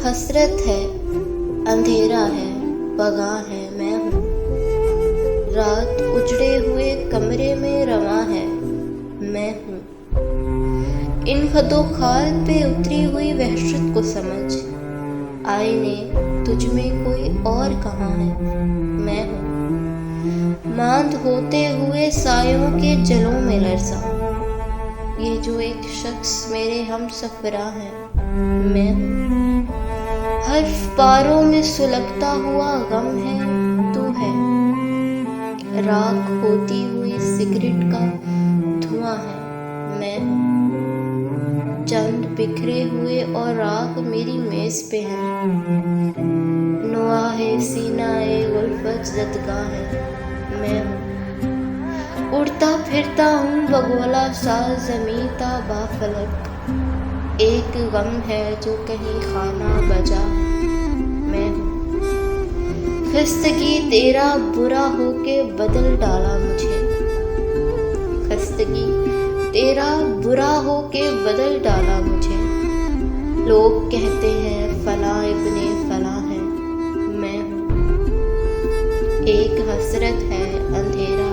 हसरत है, अंधेरा है, पगां है, मैं हूँ। रात उजड़े हुए कमरे में रवां है, मैं हूँ। इन खदोखाल पे उतरी हुई वहशत को समझ, आईने तुझ में कोई और कहाँ है, मैं हूँ। मांद होते हुए सायों के जलों में लरज़ा, ये जो एक शख्स मेरे हम सफरा है, मैं हूँ। हर्फ पारों में सुलगता हुआ गम है, तू है। राख होती हुई सिगरेट का धुआं है, मैं हूँ। चंद बिखरे हुए और राख मेरी मेज पे है, नुआहे सीनाए उल्फत ज़दगां है, मैं हूँ। उड़ता फिरता हूँ बगोला सा ज़मीं ता बाफलक, एक गम है जो कहीं खाना बजा है, मैं हूँ। खस्तगी तेरा बुरा होके बदल डाला मुझे, खस्तगी तेरा बुरा होके बदल डाला मुझे। लोग कहते हैं फलां इब्ने फलां है, मैं हूँ। एक हसरत है, अंधेरा